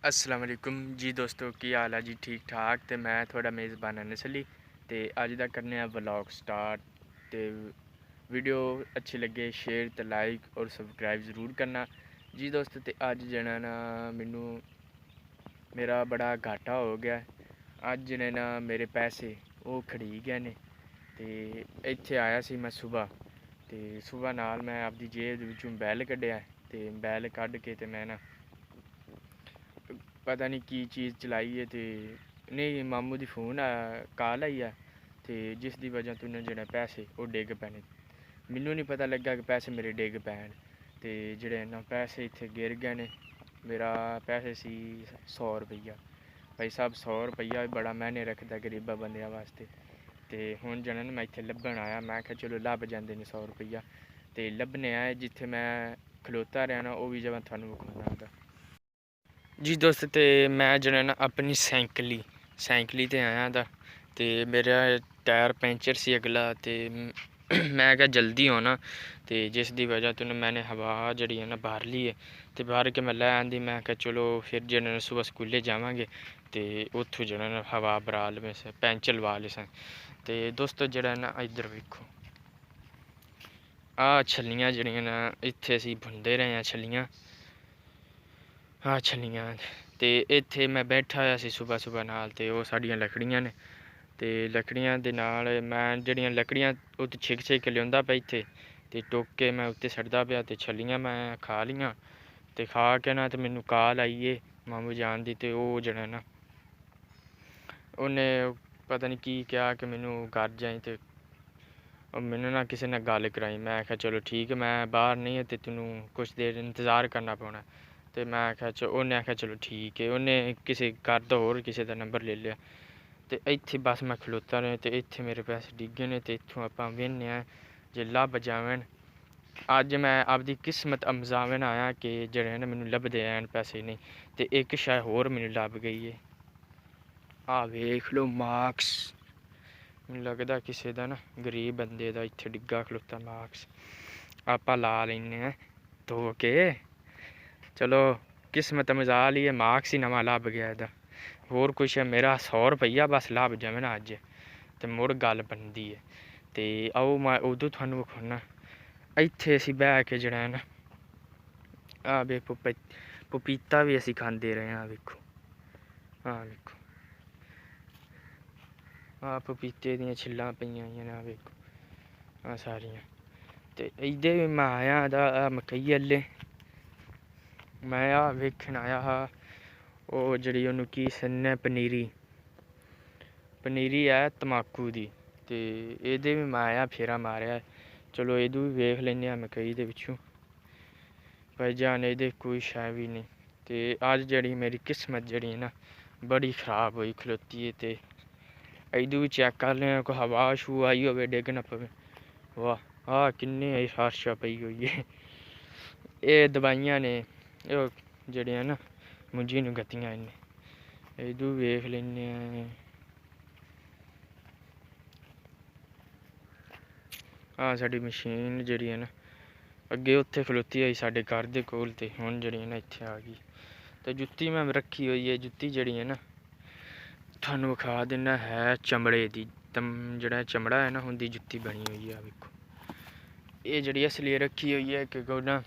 अस्सलाम वालेकुम जी दोस्तों, की हाल है जी? ठीक ठाक। तो मैं थोड़ा मेज़बान अनस अली ते अज दा करने आ व्लॉग स्टार्ट। तो वीडियो अच्छी लगे शेयर ते लाइक और सब्सक्राइब ज़रूर करना जी दोस्त। तो अज जना ना मैनू मेरा बड़ा घाटा हो गया। अज जने ना मेरे पैसे वो खड़ी गए ने। ते इत्थे आया सी मैं सुबह, तो सुबह नाल मैं आपदी जेब विचों बैल कड्ढिया ते बैल कड्ढ के ते मैं ना पता नहीं की चीज़ चलाई है। तो नहीं मामू दी फोन कॉल आई है, तो जिस दी वजह तो उन्हें जेह्ड़े पैसे वो डिग पैने। मैनू नहीं पता लग्गा कि पैसे मेरे डिग पैन। तो जेह्ड़े ना पैसे इत्थे गिर गए ने। मेरा पैसे सी 100 रुपया। भाई साहब 100 रुपया बड़ा मैंने रखता गरीबा बंदियां वास्ते। तो हुण जने मैं इत्थे लब्भन आया, मैं आखेआ चलो लभ जांदे ने 100 रुपया। तो लब्भने आए जित्थे मैं खलोता रहा ना, वो भी जगह थुहानूं विखाना होंदा जी दोस्त। तो मैं जने ना अपनी साइकली ते आया था। तो मेरा टायर पैंचर सी अगला। तो मैं क्या जल्दी होना, तो जिस दी वजह तो मैंने हवा जड़ी है ना बाहर ली है। तो बाहर के मैं लै आंदी, मैं क्या चलो फिर जने सुबह स्कूले जावांगे तो उत्थों जने ना हवा भरा लवे से पैंचर लवा ले सन। तो दोस्तों जड़ा ना इधर वेखो आ छल्लियां जड़ियां ना इत्थे असीं बुनदे रहे हैं छल्लियां। हाँ छल्लियां। तो इत्थे मैं बैठा होया सी सुबह सुबह नाल, ते ओह् साडियां लकड़ियां ने। ते लकड़ियां दे नाल मैं जेह्ड़ियां लकड़ियां उत्त छिक लेआंदा पिया इत्थे, ते टोके मैं उत्ते सट्टदा पिया ते छल्लियां मैं खा लियां। ते खा के ना ते मैनू कॉल आई ए मामू जान दी। ते ओह् जेह्ड़ा ना उन्नै पता नहीं की कहा कि मैनू घर जाई। ते मैनू ना किसी ने गल्ल कराई। मैं आखेआ चलो ठीक है, मैं बाहर नहीं है ते तैनूं कुछ देर इंतज़ार करना पौना। तो मैं आखेआ उन्नै आखेआ चलो ठीक है। उन्नै किसी घर दा होर किसी दा नंबर ले लिया। ते इत्थे बस मैं खलोता रेहा, ते इत्थे मेरे पैसे डिग्गे ने। ते इत्थूं आपां वेह्ने आं जे लभ जावन। अज्ज मैं आपदी किस्मत अमजावन आया कि जेह्ड़े न मैनू लभदे हैन पैसे नहीं। ते इक शै होर मैनू लभ गई है। आ वेख लो मार्क्स। मैनू लगदा किसे दा ना गरीब बंदे दा इत्थे डिग्गा खलोता मार्क्स। आपां ला लैने आं धो के। चलो किस्मत मजाल ही है, मार्क्स ही नवां लभ गया एह्दा। होर कुछ है मेरा 100 रुपया बस लभ जावे ना अज्ज, ते मुड़ गल्ल बनदी है। ते आओ मैं उदूं थुहानूं विखाना इत्थे असीं बैह के जेह्ड़ा ऐ ना आ वे पपीता भी असीं खांदे रहे आं। वेखो हाँ वेखो आ पपीते दियां छिल्लां पेइयां होइयां ने। वेखो आ सारियां। ते इह्दे बी मैं आया तां मकई अल्ले मैं आ वेखन आया हा ओह् जेह्ड़ी ओनूं की सन्ने पनीरी ऐ तमाकू दी। ते एह्दे बी मैं आया फेरा मारेआ। चलो एह्दू बी वेख लैन्ने आं मकई दे बिच्चूं। भाई जान एह्दे कोई शै बी नेईं। ते अज्ज जेह्ड़ी मेरी किस्मत जेह्ड़ी ना बड़ी खराब होई खलोती ऐ। ते एह्दू बी चैक कर लैं कोई हवा शू आई होवे डिग्ग ना पवे। वाह आ किन्नी फारशा पेई होई ऐ। एह् दवाइयां ने एह् जेह्ड़ियां ना मुंजी नूं गत्तियां इन्नै। एह्दू वेख लैन्ने आं। आ साडी मशीन जेह्ड़ी ऐ ना अग्गें उत्थे खलोती होई साड्डे घर दे कोल, ते हुण जेह्ड़ी ऐ ना इत्थे आ गई। ते जुत्ती मैं रक्खी होई ऐ। जुत्ती जेह्ड़ी ऐ ना थुहानूं विखा दिन्ना है चमड़े दी। जेह्ड़ा चमड़ा ऐ ना उं'दी जुत्ती बनी होई ऐ। वेखो एह् जेह्ड़ी इसलेई रक्खी होई ऐ कि ना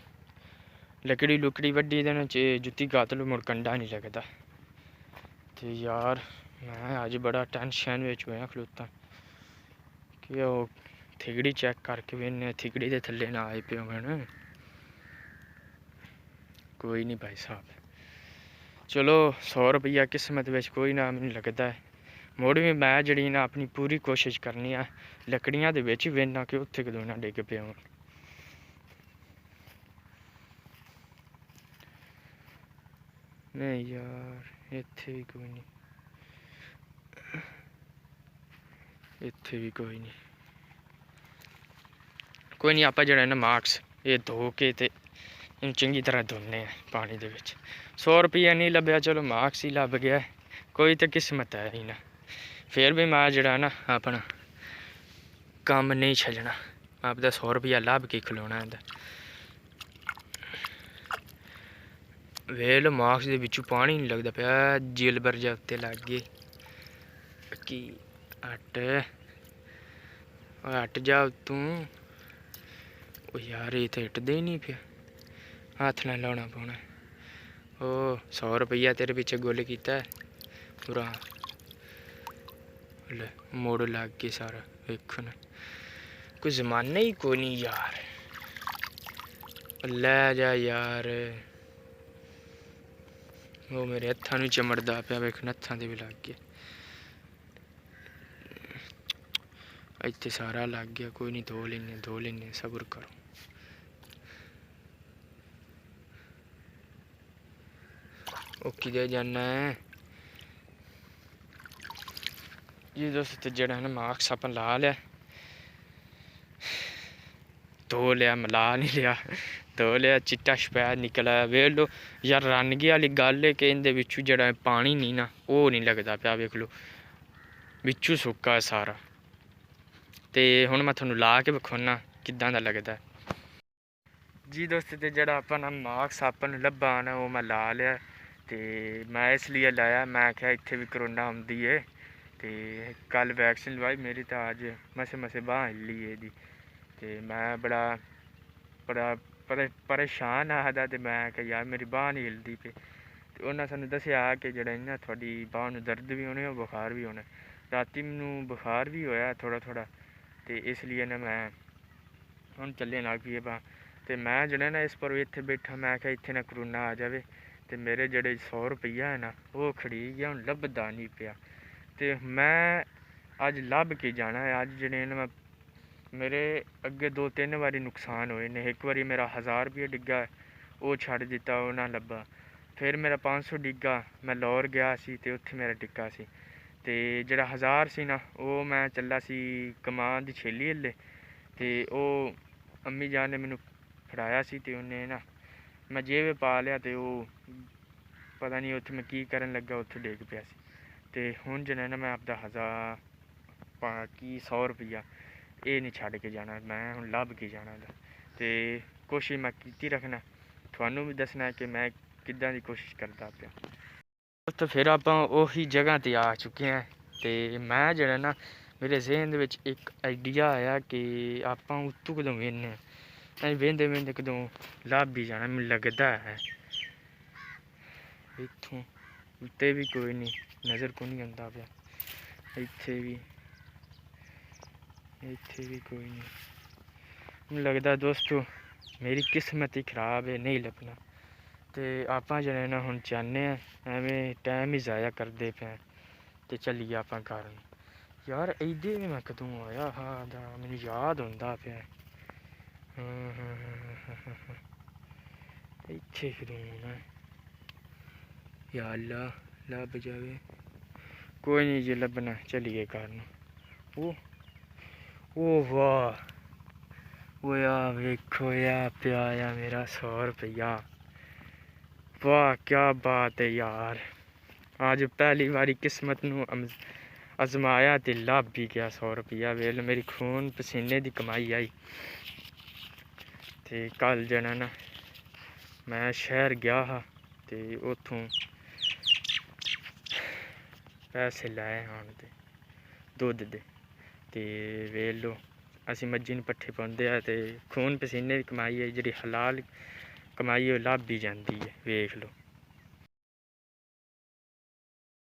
लकड़ी लुकड़ी वड्ढी ते न जुत्ती कातल मुड़ कंडा निं लगदा। ते यार मैं अज्ज बड़ा टैंशन बिच्च होएआ खलोता कि ओह् थिगड़ी चैक करके वेखने थिगड़ी दे थल्ले ना आए पे होङन। कोई नहीं भाई साहब, चलो 100 रुपया किस्मत बिच्च कोई ना मैनू लगदा है। मुड़ बी मैं जेह्ड़ी ना अपनी पूरी कोशिश करनी ऐ लकड़ियां दे बिच्च वेखना कि उत्थे कदूं ना डिग्ग पे होन। नहीं यार इत्थे बी कोई नहीं, इत्थे बी कोई नहीं। कोई नहीं आपां जेह्ड़ा ना मार्क्स एह् धो के ते इनूं चंगी तरह धोने आं पानी दे बिच्च। 100 रुपया नहीं लब्भेआ, चलो मार्क्स ही लभ गया। कोई ते किस्मत है ही ना। फिर भी मैं जेह्ड़ा ना अपना कम्म नहीं छड्डना। आपदा 100 रुपया लभ के खलोना इं'दा। ਵੇਖ ਲਓ ਮਾਰਕਸ ਦੇ ਵਿੱਚੋਂ ਪਾਣੀ ਨਹੀਂ ਲੱਗਦਾ ਪਿਆ। ਜਿਲਬਰ ਜਾ ਉੱਤੇ ਲੱਗ ਗਏ ਕੀ ਹਟ ਹਟ ਜਾ ਤੂੰ। ਉਹ ਯਾਰ ਇਹ ਤਾਂ ਹਿੱਟਦੇ ਹੀ ਨਹੀਂ ਪਿਆ। ਹੱਥ ਨਾਲ ਲਾਉਣਾ ਪਾਉਣਾ। ਉਹ 100 ਰੁਪਈਆ ਤੇਰੇ ਪਿੱਛੇ ਗੁੱਲ ਕੀਤਾ ਪੂਰਾ। ਲੈ ਮੋੜ ਲੱਗ ਕੇ ਸਾਰਾ ਵੇਖਣ। ਕੋਈ ਜ਼ਮਾਨਾ ਹੀ ਕੋਈ ਨਹੀਂ ਯਾਰ। ਲੈ ਜਾ ਯਾਰ। ਉਹ ਮੇਰੇ ਹੱਥਾਂ ਨੂੰ ਚਮੜਦਾ ਪਿਆ ਵੇਖਣ। ਹੱਥਾਂ ਦੇ ਵੀ ਲੱਗ ਗਿਆ। ਇੱਥੇ ਸਾਰਾ ਲੱਗ ਗਿਆ। ਕੋਈ ਨਹੀਂ ਧੋ ਲੈਨੇ ਸਬਰ ਕਰੋ। ਉਹ ਕਿਤੇ ਜਾਣਾ ਹੈ ਜੀ ਦੋਸਤ। ਜਿਹੜਾ ਨਾ ਮਾਰਕਸ ਆਪਾਂ ਲਾ ਲਿਆ, ਧੋ ਲਿਆ, ਮਿਲਾ ਨਹੀਂ ਲਿਆ, ਧੋ ਲਿਆ। ਚਿੱਟਾ ਸਫੈਦ ਨਿਕਲਿਆ। ਵੇਖ ਲਓ ਯਾਰ ਰਣਗੇ ਵਾਲੀ ਗੱਲ ਹੈ ਕਿ ਇਹਦੇ ਵਿੱਚੋਂ ਜਿਹੜਾ ਪਾਣੀ ਨਹੀਂ ਨਾ ਉਹ ਨਹੀਂ ਲੱਗਦਾ ਪਿਆ। ਵੇਖ ਲਓ ਵਿੱਚੋਂ ਸੁੱਕਾ ਸਾਰਾ। ਤੇ ਹੁਣ ਮੈਂ ਤੁਹਾਨੂੰ ਲਾ ਕੇ ਵਿਖਾਉਣਾ ਕਿੱਦਾਂ ਦਾ ਲੱਗਦਾ ਜੀ ਦੋਸਤ। ਤੇ ਜਿਹੜਾ ਆਪਾਂ ਨਾ ਮਾਰਕਸ ਆਪਾਂ ਨੂੰ ਲੱਭਾ ਨਾ ਉਹ ਮੈਂ ਲਾ ਲਿਆ। ਤੇ ਮੈਂ ਇਸ ਲਈ ਲਾਇਆ, ਮੈਂ ਕਿਹਾ ਇੱਥੇ ਵੀ ਕਰੋਨਾ ਆਉਂਦੀ ਏ। ਤੇ ਕੱਲ ਵੈਕਸੀਨ ਲਵਾਈ ਮੇਰੀ ਤਾਂ ਅੱਜ ਮਸੇ ਬਾਂਹ ਹਿੱਲੀ ਇਹਦੀ। ਤੇ ਮੈਂ ਬੜਾ ਪਰੇਸ਼ਾਨ ਆਖਦਾ। ਤੇ ਮੈਂ ਕਿਹਾ ਯਾਰ ਮੇਰੀ ਬਾਂਹ ਨਹੀਂ ਹਿਲਦੀ ਪਈ। ਤੇ ਉਹਨਾਂ ਸਾਨੂੰ ਦੱਸਿਆ ਕਿ ਜਿਹੜਾ ਨਾ ਤੁਹਾਡੀ ਬਾਂਹ ਨੂੰ ਦਰਦ ਵੀ ਹੋਣੇ, ਉਹ ਬੁਖਾਰ ਵੀ ਹੋਣਾ। ਰਾਤੀ ਮੈਨੂੰ ਬੁਖਾਰ ਵੀ ਹੋਇਆ ਥੋੜ੍ਹਾ। ਤੇ ਇਸ ਲਈ ਨਾ ਮੈਂ ਹੁਣ ਚੱਲੇ ਨਾਲ ਪੀਏ ਬਾਂਹ। ਤੇ ਮੈਂ ਜਿਹੜਾ ਨਾ ਇਸ ਪਰ ਇੱਥੇ ਬੈਠਾ, ਮੈਂ ਕਿਹਾ ਇੱਥੇ ਨਾ ਕਰੋਨਾ ਆ ਜਾਵੇ। ਤੇ ਮੇਰੇ ਜਿਹੜੇ 100 ਰੁਪਈਆ ਹੈ ਨਾ ਉਹ ਖੜੀ ਗਿਆ। ਹੁਣ ਲੱਭਦਾ ਨਹੀਂ ਪਿਆ। ਤੇ ਮੈਂ ਅੱਜ ਲੱਭ ਕੇ ਜਾਣਾ ਹੈ। ਅੱਜ ਜਿਹੜੇ ਨਾ ਮੇਰੇ ਅੱਗੇ 2-3 ਵਾਰੀ ਨੁਕਸਾਨ ਹੋਏ ਨੇ। ਇੱਕ ਵਾਰੀ ਮੇਰਾ 1000 ਰੁਪਈਆ ਡਿੱਗਾ, ਉਹ ਛੱਡ ਦਿੱਤਾ, ਉਹ ਨਾ ਲੱਭਾ। ਫਿਰ ਮੇਰਾ 500 ਡਿੱਗਾ, ਮੈਂ ਲਾਹੌਰ ਗਿਆ ਸੀ ਤੇ ਉੱਥੇ ਮੇਰਾ ਡਿੱਗਾ ਸੀ। ਤੇ ਜਿਹੜਾ 1000 ਸੀ ਨਾ ਉਹ ਮੈਂ ਚੱਲਾ ਸੀ ਕਮਾਨ ਦੀ ਛੇਲੀ ਹੱਲੇ। ਤੇ ਉਹ ਅੰਮੀ ਜਾਨ ਨੇ ਮੈਨੂੰ ਫੜਾਇਆ ਸੀ। ਤੇ ਉਹਨੇ ਨਾ ਮੈਂ ਜੇਬ ਪਾ ਲਿਆ। ਤੇ ਉਹ ਪਤਾ ਨਹੀਂ ਉੱਥੇ ਮੈਂ ਕੀ ਕਰਨ ਲੱਗਾ, ਉੱਥੇ ਡਿੱਗ ਪਿਆ ਸੀ। ਤੇ ਹੁਣ ਜਿਹੜਾ ਨਾ ਮੈਂ ਆਪਦਾ 100 ਰੁਪਈਆ ਇਹ ਨਹੀਂ ਛੱਡ ਕੇ ਜਾਣਾ। ਮੈਂ ਹੁਣ ਲੱਭ ਕੇ ਜਾਣਾ ਗਾ। ਤੇ ਕੋਸ਼ਿਸ਼ ਮੈਂ ਕੀਤੀ ਰੱਖਣਾ, ਤੁਹਾਨੂੰ ਵੀ ਦੱਸਣਾ ਕਿ ਮੈਂ ਕਿੱਦਾਂ ਦੀ ਕੋਸ਼ਿਸ਼ ਕਰਦਾ ਪਿਆ। ਤਾਂ ਫਿਰ ਆਪਾਂ ਉਹੀ ਜਗ੍ਹਾ 'ਤੇ ਆ ਚੁੱਕੇ ਹਾਂ। ਤੇ ਮੈਂ ਜਿਹੜਾ ਨਾ ਮੇਰੇ ਜ਼ਿਹਨ ਦੇ ਵਿੱਚ ਇੱਕ ਆਈਡੀਆ ਆਇਆ ਕਿ ਆਪਾਂ ਉੱਤੋਂ ਕਦੋਂ ਵੇਖਦੇ ਹਾਂ। ਅਸੀਂ ਵੇਖਦੇ ਕਦੋਂ ਲੱਭ ਹੀ ਜਾਣਾ। ਮੈਨੂੰ ਲੱਗਦਾ ਹੈ ਇੱਥੋਂ ਉੱਤੇ ਵੀ ਕੋਈ ਨਹੀਂ, ਨਜ਼ਰ ਕੋਈ ਨਹੀਂ ਆਉਂਦਾ ਪਿਆ। ਇੱਥੇ ਵੀ ਕੋਈ ਨਹੀਂ। ਮੈਨੂੰ ਲੱਗਦਾ ਦੋਸਤੋ ਮੇਰੀ ਕਿਸਮਤ ਹੀ ਖਰਾਬ ਹੈ, ਨਹੀਂ ਲੱਭਣਾ। ਤੇ ਆਪਾਂ ਜਿਹੜੇ ਨਾ ਹੁਣ ਚਾਹੁੰਦੇ ਹਾਂ ਐਵੇਂ ਟਾਈਮ ਹੀ ਜ਼ਾਇਆ ਕਰਦੇ ਪਏ। ਤੇ ਚੱਲੀਏ ਆਪਾਂ ਘਰ ਨੂੰ। ਯਾਰ ਇਹਦੇ ਵੀ ਮੈਂ ਕਦੋਂ ਆਇਆ ਹਾਂ ਦਾ ਮੈਨੂੰ ਯਾਦ ਹੁੰਦਾ ਪਿਆ। ਇੱਥੇ ਕਦੋਂ ਆਉਣਾ ਯਾ ਅੱਲਾ, ਲੱਭ ਜਾਵੇ। ਕੋਈ ਨਹੀਂ ਜੇ ਲੱਭਣਾ ਚੱਲੀਏ ਘਰ ਨੂੰ। ਉਹ ਵਾਹ, ਉਹ ਆ ਵੇਖੋ ਆ ਪਿਆ ਆ ਮੇਰਾ 100 ਰੁਪਈਆ। ਵਾਹ ਕਿਆ ਬਾਤ ਹੈ ਯਾਰ। ਅੱਜ ਪਹਿਲੀ ਵਾਰੀ ਕਿਸਮਤ ਨੂੰ ਅਜ਼ਮਾਇਆ ਤੇ ਲੱਭ ਵੀ ਗਿਆ 100 ਰੁਪਈਆ। ਵੇਲ ਮੇਰੀ ਖੂਨ ਪਸੀਨੇ ਦੀ ਕਮਾਈ ਆਈ। ਤੇ ਕੱਲ ਜਿਹੜਾ ਨਾ ਮੈਂ ਸ਼ਹਿਰ ਗਿਆ ਹਾਂ ਤੇ ਉੱਥੋਂ ਪੈਸੇ ਲਾਏ ਹਨ ਤੇ ਦੁੱਧ ਦੇ। ਤੇ ਵੇਖ ਲਓ ਅਸੀਂ ਮੱਝੀ ਨੂੰ ਪੱਠੇ ਪਾਉਂਦੇ ਆ ਤੇ ਖੂਨ ਪਸੀਨੇ ਦੀ ਕਮਾਈ ਹੈ ਜਿਹੜੀ ਹਲਾਲ ਕਮਾਈ ਉਹ ਲੱਭ ਹੀ ਜਾਂਦੀ ਹੈ। ਵੇਖ ਲਓ।